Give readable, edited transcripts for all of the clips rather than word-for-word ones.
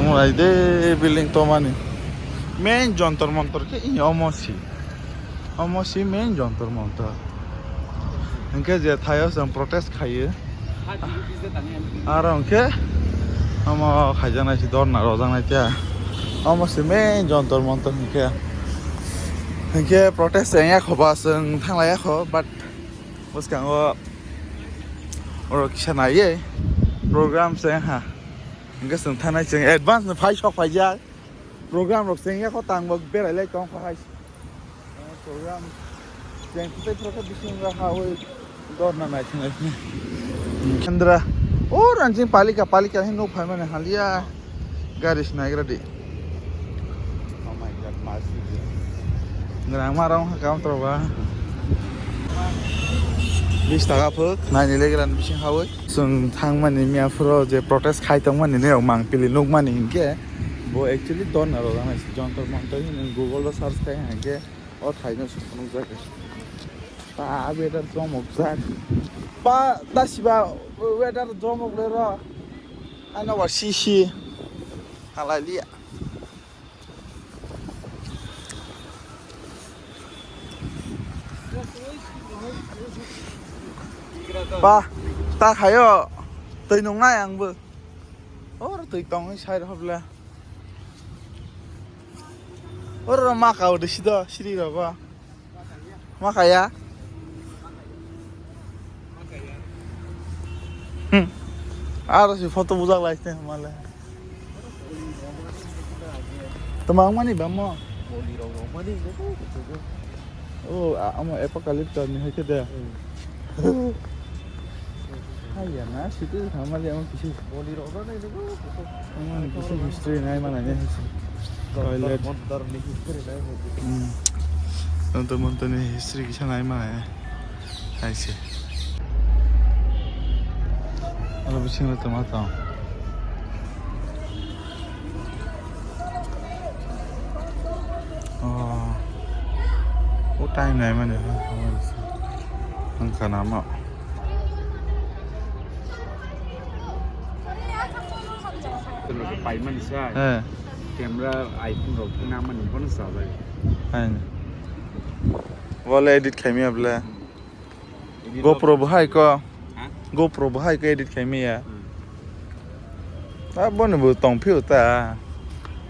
mulai deh building to mani main jontor montor ke ini omosi main jontor montor engke je thayo sam protest khaye arong ke omo khajana si dor na rojang na tia omosi main jontor montor engke protest ya khoba sing thanglaya kho but boskango oro kisana ye program se ha engke sing thanai sing advance na phai shok phai ja program rok sing ya kho tang bok berai lai tong phai program yang kita protest bising ra ha oi dor na nai sing Chandra oh ranjing palika hin no phai mane halia garis naigra di oh my god masi ngrang marang kam troba 20 taka phok nai legran bising hawe sung thang mani mia fro je protest khai tong mani ne mang pili nuk mani hinke bo actually don na ro na jontor montor hin google lo search khai hanke o thai no sung jak pa better jomok jak pa dasiba weather jomok le ro ana wa sisi halalia ba ta khayo tui nong nai ang bu or tui tong sai ro bla or ma ka de sido siri ro ba ma kaya aro si photo bujak laiste male tamang mani ba mo boli ro mani oh amo apocalypse ni heke de Iya na, situ sama dia mau kisi boli roda nih itu. Kisi history nih mana nih? Toilet. Motor nih history nih. Nonton nih history kisah nih mana ya? Ayo sih. Kalau bising lo tematau. Oh time nih mana? Angka nama. Payment sah. Kamera iPhone rok nama ni pun sah lagi. Ayo. Wala edit kami abla. GoPro bahai ko. GoPro bahai ko edit kami ya. Apa ni bu tong piu ta.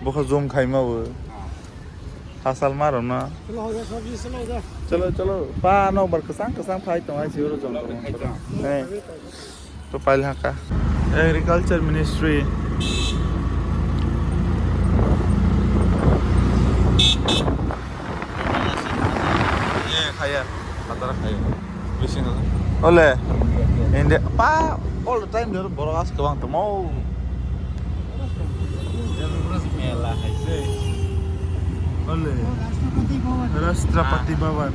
Bukan zoom kami bu. Asal marah na. Chalo. Pa no berkesang phai tong ai siu jong. To pile haka. Agriculture Ministry. Kaya, antara kaya, bising tu. Oleh, ini apa? All the time dia boros ke bang temu. Dia boros melah aja. Oleh, Rastrapati Bhavan.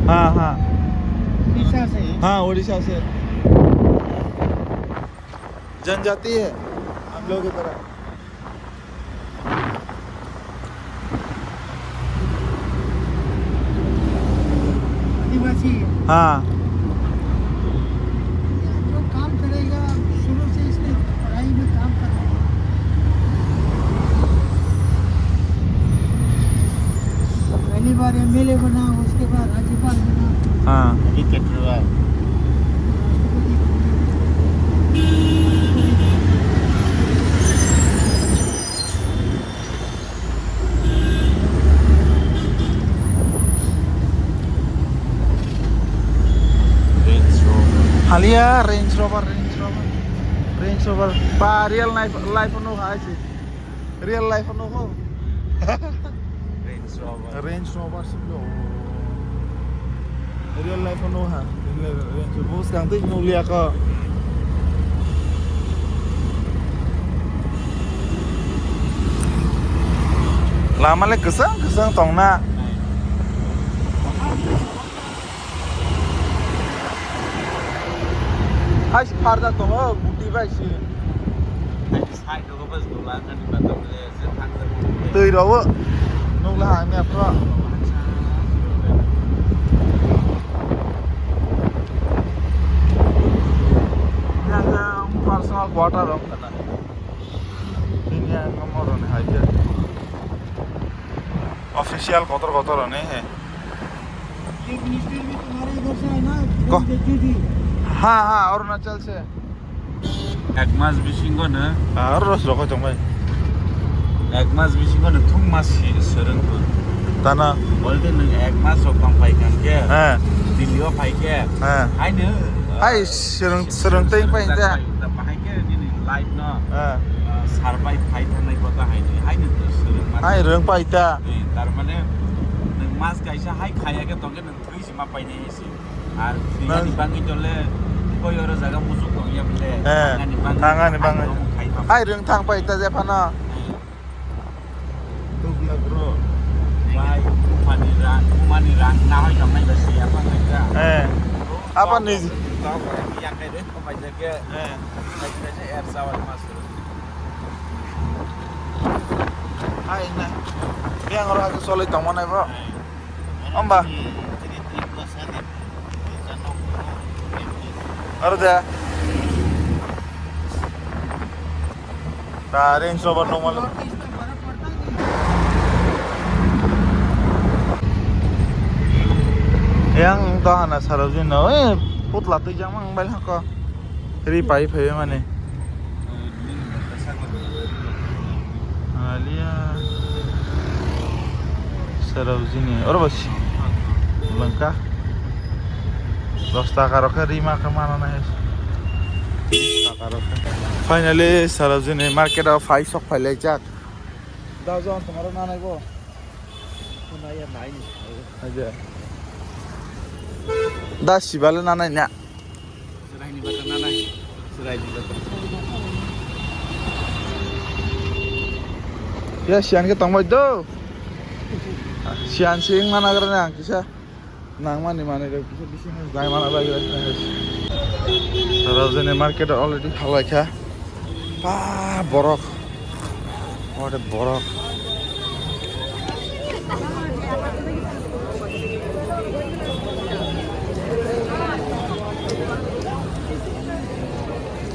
हाँ उड़ीसा से हाँ उड़ीसा से जनजाति है हम लोग की तरह आदिवासी हाँ जो काम करेगा शुरू से इसने पढ़ाई में काम कर रहा है पहली बार एमएलए बना उसके बाद राज्यपाल बना हाँ अभी Tripura Halia Range Rover pa real life no hai si real life no ho Range Rover silo real life no ha Range Rover sekarang tu no lihat ke lama le kesang tong na Hai farda to ho buti bai si sai to ko bas dolan kan di batam le se thang ta tui ro wo no la ha me apro quarter of kana ini yang nomor nih aja official kotor nih एक minister भी तुम्हारे इधर से है ना को- देखी थी हाँ अरुणाचल से এক মাস বিশিঙ্গনো harus rokok coba এক মাস বিশিঙ্গনো থুং মাস সরংপুর tanah বলতে নং এক মাস সকাম পাইকানকে eh দিল্লিও পাইকে হাইনো hai sereng ting pa inja পাইকে দিনি লাইভ ন eh সারবাই ফাই থানাই কথা হাইনো হাইনো তো সরং মাস hai reng pa ita তার মানে নং মাস গাইসা হাই খাইয়াকে তকে নং থুইসিমা পাইনে এসি আর দিগানি বাঙ্গি চলে কয়র জায়গা মুসুক দংয়া বলে tangan banget hai reng thang pa ita je phana Tugla bro, why kumani ran na hoy kam nai basi apa ngai apa nih kau yang kai deh kau baca ke baca air sawal masuk hai nah yang orang aku solid tong mana bro amba jadi tripura sana ada taring sobat normal yang tahan Sarojini putla tu jangan balik kau ri pai pai mana alia Sarojini orang bos lengkap 10 taka roket 5 kemana nih 10 taka roket finally Sarojini market of 5 sok pai lecak dah jangan tomorrow nana ibu naya naik aja dah sibale nana nya sudah ini batan nana sudah ini batan ya sian ke tong do sian sing mana karena kisah nang mana itu bisa di sini gay mana lagi Sarojini market already halai kah borok ada borok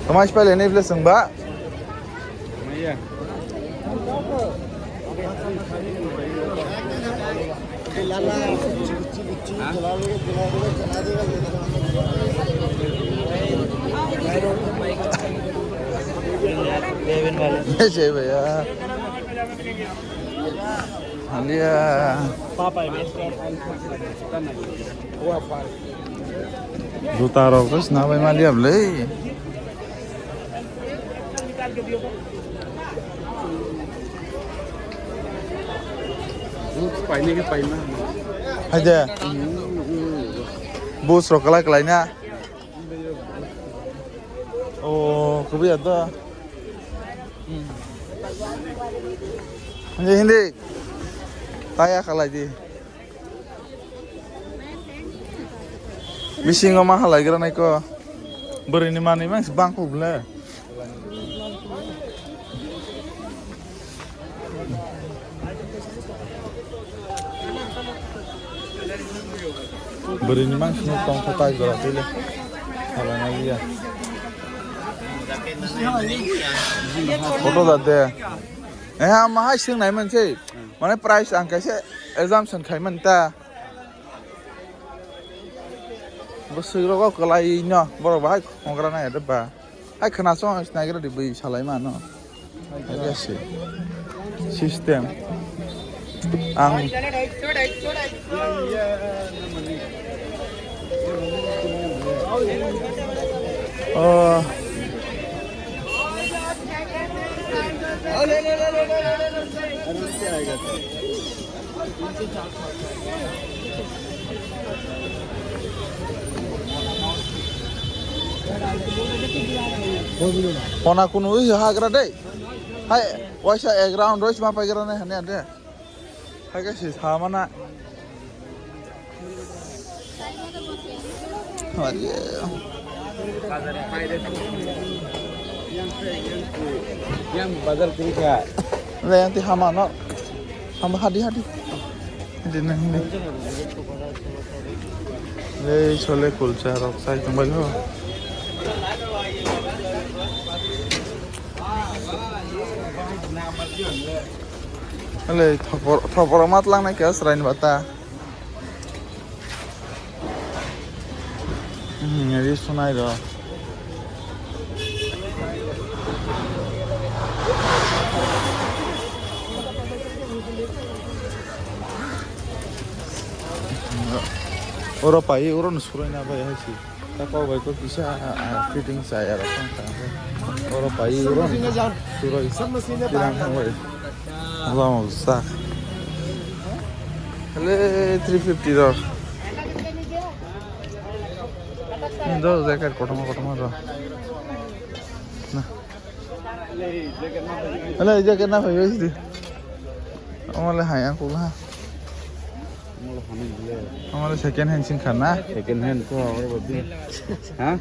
Kamu pala ini beli sengba? iya Cek ya. Alia. पापा है Juta rokas na may maliab lay. पाइने के पाइना Aja. Bus rokalai kelainya. Oh, kebiasa tuh. Hindi. Taya kalai di. Bising ko mahal lagi rin ko. Berini mana mang sebang ko bela. Berini mang semua tong kota gerak dulu. Kalau lagi ya. Foto dade. Mahal sih naik mana mana price angka sih assumption kayak mana Besok kau kelainya, baru baik ngomongnya ada apa? Hai kenapa sih naik di beli salai mana? Ada sih sistem. Ang oh Pona kuno ih hagra deh. Hai, waisa ground rois ma pagira ne hane ade. Hai guys, sama na. yang bazar tiga Yang ti hama no. Hama hadi. Ini nih. Chole kulcha roksai kembali ho. अले थपर मात लांनाय क्या सराइन बाता ये सुनाई रो Oro pai oro nusurai na bai hasi ta kau bai ko kisa fitting sa ya rakhan ta oro pai oro nusurai dirang bai Allah sa le 350 ro indo jacket kotoma ro na ale jacket na bai hasi amale haya ko ha हमारे second hand Singh खाना second hand को और बदले हाँ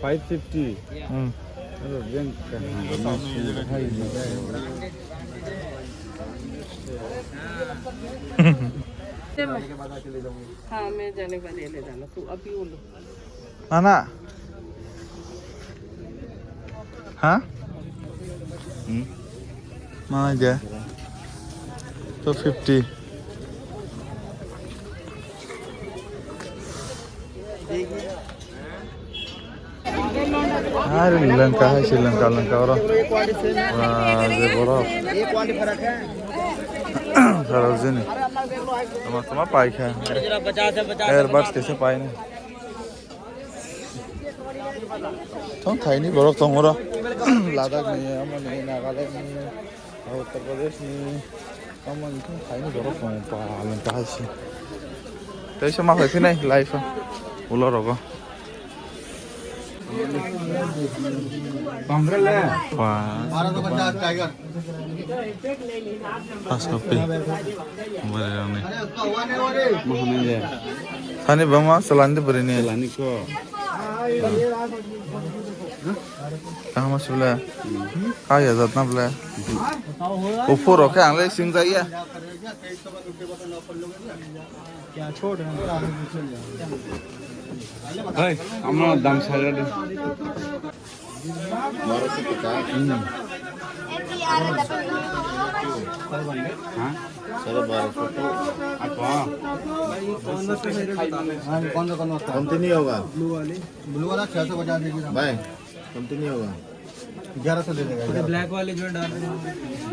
550 अरे bank का हाँ मैं जाने का ले जाना तू अभी बोलो आना हाँ mana aja तो 50 अरे लंका है श्रीलंका लंका और ये बोलो सरोजिनी तुम पाई क्या एयरबड्स कैसे पाए नहीं तुम थाई नहीं बोलो तुम और लद्दाख नहीं है अमन नहीं नागालैंड नहीं है उत्तर प्रदेश नहीं अमन तुम थाई नहीं बोलो तुम लंका है सी तो ऐसे माफ है नहीं लाइफ बोलो रोगो बारह सौ 50 tiger Sani bama selandi berini. Selandi ko. Kah mas bela? Kaya zatna bela? Ufur oke angle sing jaya. Hey, amna dam saja deh. हाँ साढ़े 1200 apa कमती नहीं होगा ब्लू वाला 650 दीजिए भाई कमती नहीं होगा 1100 दे देगा ब्लैक वाले जो डाल रहे हैं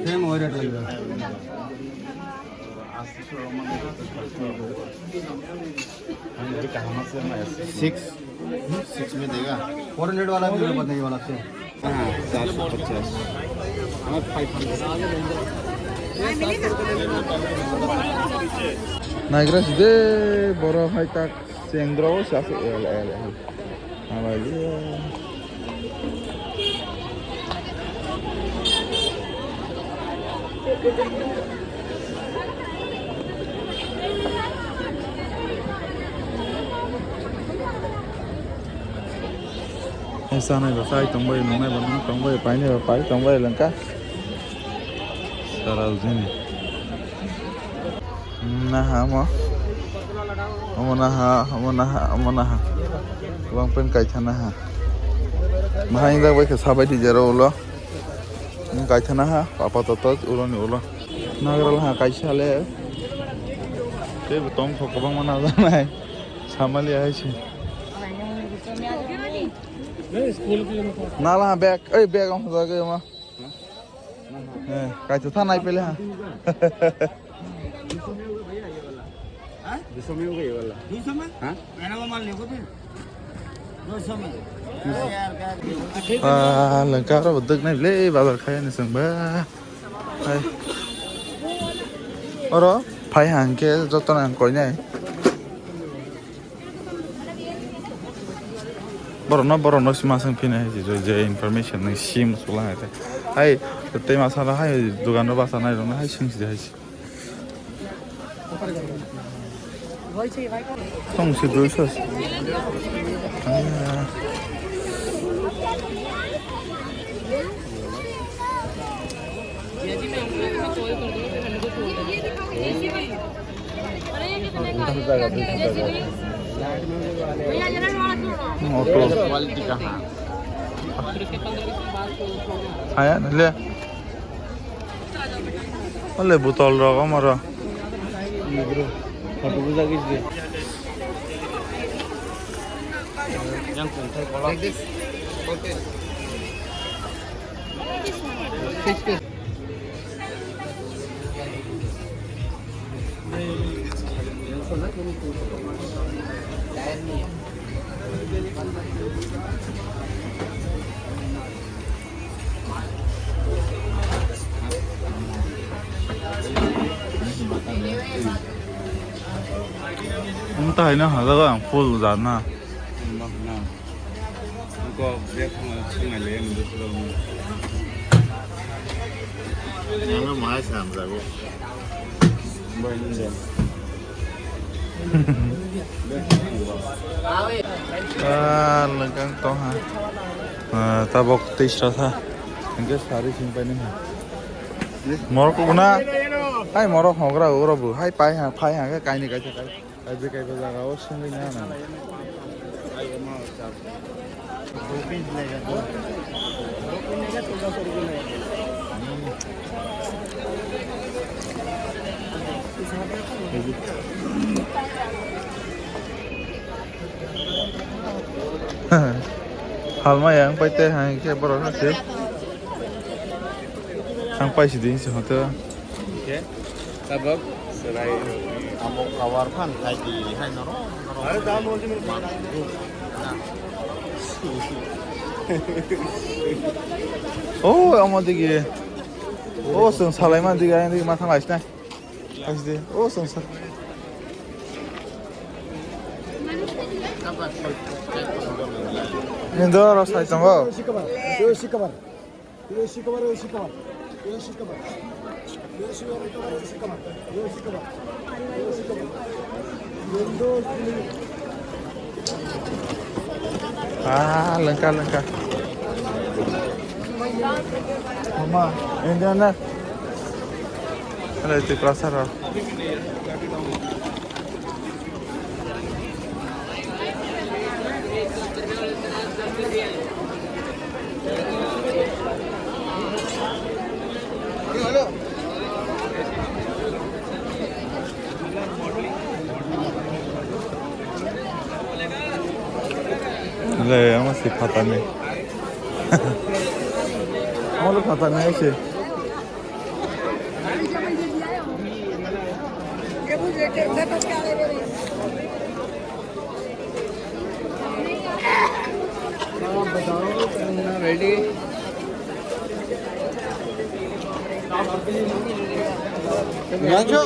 सेम वही रेट लगेगा सिक्स में देगा 400 वाला भी बताइए वाला से हाँ 450 Naikras de boro hai tak sendro safi el. Amalia. Sao này là sai tổng bày nó này vẫn tổng bày phải như phải tổng bày lần cả Sarojini nah mau bang pen kai thana ha mahai da bai ka sabai di jaro ulo kai thana ha papa toto ulo ni ulo nagral ha kai sale ke tom ko bang mana da nai samali ai chi nala bag ei bag ang sa ga ma kai thana nai pele ha 200 में हो गई वाला 200 में हाँ मैंने वो माल लेको थे 200 में lengkap rồi bật tức này lấy vào bật khai này sừng bá đây ở đó phải hàng kia cho tao hàng cối này boro nó xí mà sang pin này rồi giờ information này sim số là thế hay tây mà sao là hay dugan nó basa này rồi nó hay sim gì hay không chỉ đối xử quality कहाँ आया ले Oleh botol rokok marah. bro. Foto bisa gitu. Yang kuntai kolak. Entah ini ada kan full zana. Kok dia cuma lain itu belum. Yang mana sih amzago? Banyak deh. Ah, lengkang toh ha. Tabok tis rasa. Enggak sari simpan ini. Morok kuna. Hai morok hogra ora bu. Hai pai ha ke kai ni kai. Kai be jaga o sungai na na. Ayo mau cap. 2 piece लेगा 2 pin लेगा 1400 रुपए लेगा Halma yang pai te hai ke boro na se. Ang pai si din si hotel. oke sabab serai Amok kawar kan kayak di hai noro. अरे दाम बोल दे मेरे Oh, amat tinggi. Oh, sengsara mana tinggi yang di matang lais nih. Asli. Oh, sengsara. Ini dah rasa canggung. Ah, lengkap. Mama, ini anak. Ada itu kelasar. Le, masih patah nih. Kamu lu patah nih sih. ready Ngaco.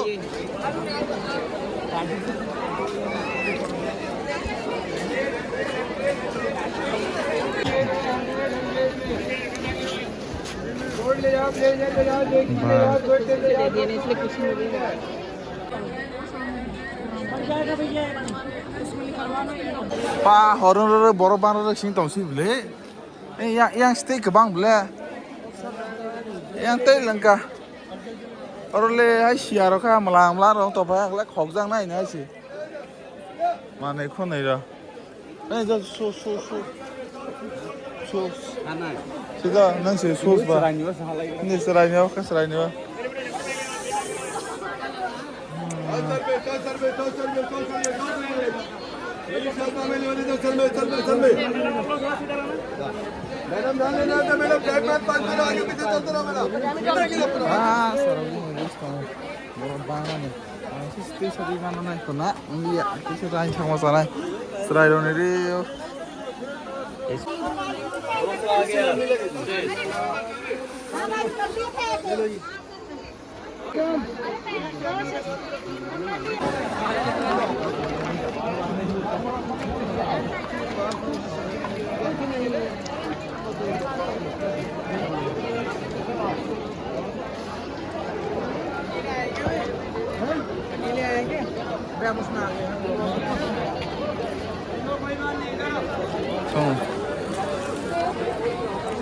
Pa horor boro baro sing tong si ble. Yang steak bang ble. Yang tei lengka. Orle hai siaro ka malang rong to pa lek khok jang nai na si. Ma nei khon nei ra. Nei ja so. ana Sida nang se sos ba. serani was halai Ni serai ni ka serai ni ba. Ah, Sarojini Nagar Market Delhi. Sisi tadi mana nih? Kena, iya. Sisi tadi sama sana. Serai dong ini.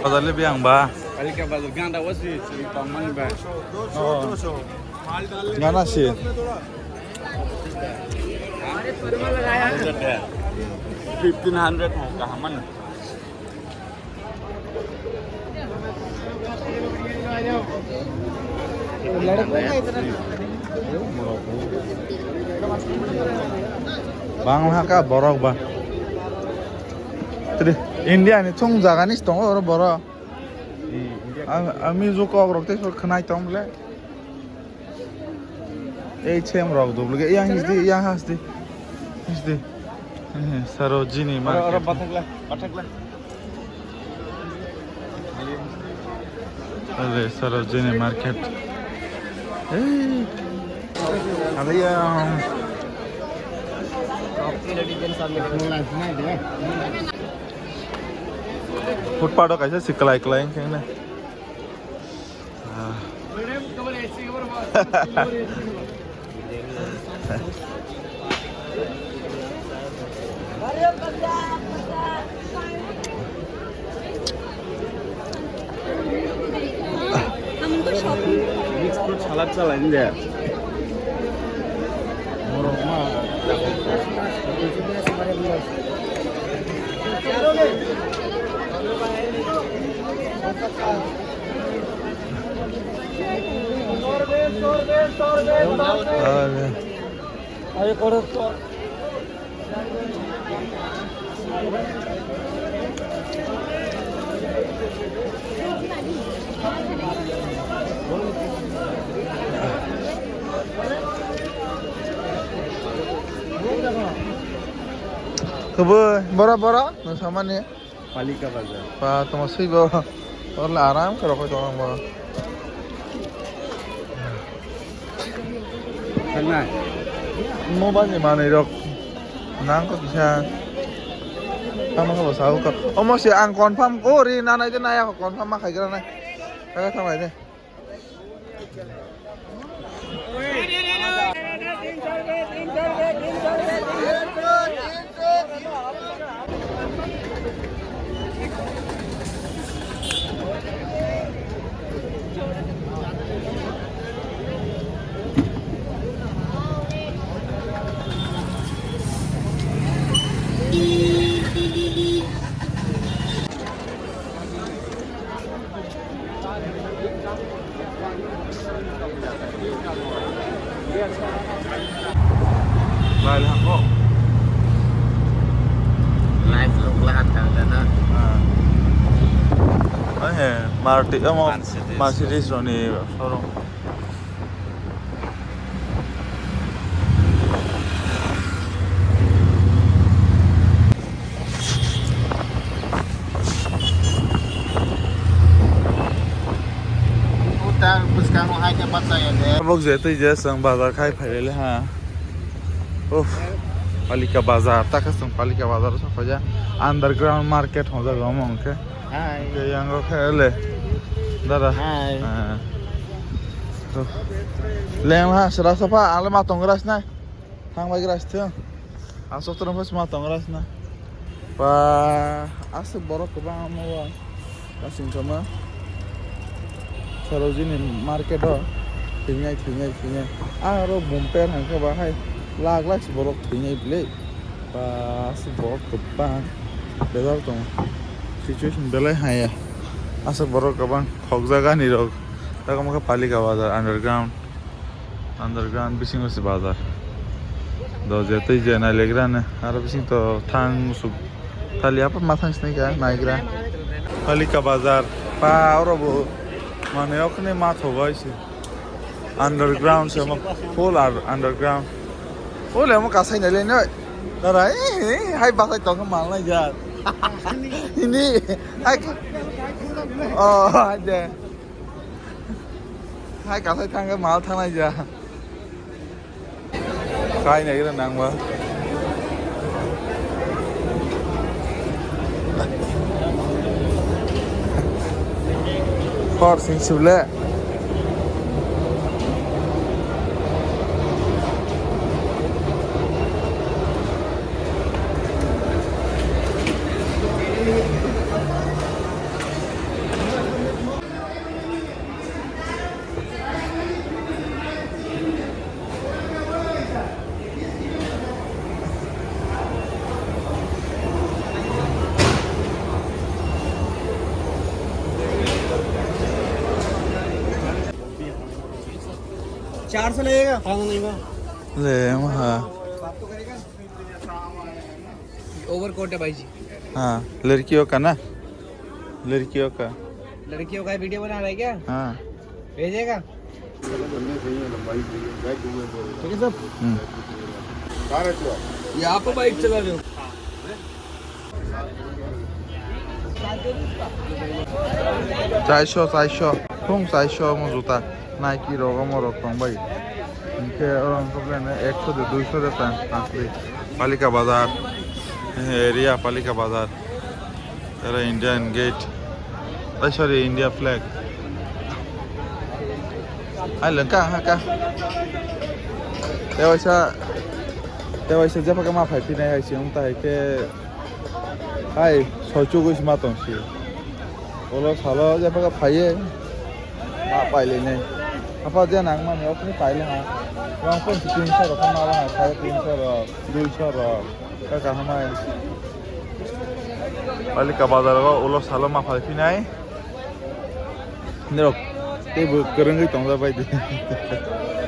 Bazar lebih yang bah. kali ke bazar ganda was sih paman ba Oh. Gana sih. 1500 हो कहां मन Bangla ka borok ba. Tri India ni chung jaga ni stong oro borok. Ami jo ko rok te khnai tom le. Ei chem rok dublu ge yang hasdi. Hasdi. Sarojini Market. Delhi Sarojini Market. Hey. Aliyam. Footpath कैसे सिकलाई कलाई कहने mix fruit salad चलाइन दे Kebe bora sama nih. पालिका बाजार Pak Tomasi bawa orang aram kalau kau orang bawa. खाना Mau banyak mana dok? Nang kau bisa. Kamu kau bahasa aku. Oh masih ang confirm ri nana itu naya kau confirm mah kayak gimana? Kayak sama ini. Balik aku. Live लोग लात करते ना Marti, mau Mercedes Roni showroom. Utang puskan hai ke pasar ya deh. Bok jete je sang bazar khai phaile ha. Uff. Palika bazar tak sang palika bazar sa khoja underground market ho jaga mong ke. Hai. Ke yang ro khale. Dada. Hai. Lem ha sera sapa ale ma tongras na. Thang bai gras thyo. Asok terus pas ma tongras na. Pa ase borok ke bang mo wa. Kasing sama. Sarojini Market ho. Thingai. Aro bumper han ka ba hai. Lag borok thingai ble. Pa ase borok ke bang. Bedar tong. Situation belai hai ya. Ase borok ke bang khok jaga ni rok. Tak kamu ke Palika Bazar underground bising usi bazar. Do jatuh je na legrana. Harap bising to thang musuk. Thali apa matang sini kan naikra. Palika Bazar. Pa orang bu mana aku ni mat hoga isi. Underground sama full underground. Oh lemu kasih ni lene. Tarai, hai bahasa itu ke mana aja. Ini, hai. Oh ada. Hai kasih thang ke mal thang aja. Kai này cái năng quá. Phật sinh sưu lệ. 400 लगेगा खाना नहीं का ले हाँ बात तो करेगा overcoat है भाई जी हाँ लड़कियों का ना लड़कियों का लड़कियों का वीडियो बना रहा है क्या हाँ भेजेगा ठीक है सब ये आप बाइक चला रहे हो 400 통 400 뭐 좋다 나이키 로고 뭐로 통바이 이렇게 orang problem 100 de 200 de asli palika bazar area palika bazar era Indian gate sorry India flag ai lengkap ha ka 대화 있어 제가 막 발피네 할 지금 다 이렇게 아이 저쪽을 심었던 시 올라 살아 제가 파이에 아 파이래네 아빠 제 낭만 옆에 파이래 하 그냥 건 지금 서로 하나랑 사이 근처로 둘처럼 그러니까 하나에 빨리 가봐다가 올라 살아 막 발피네 근데 그 그런 거 동사 봐야 돼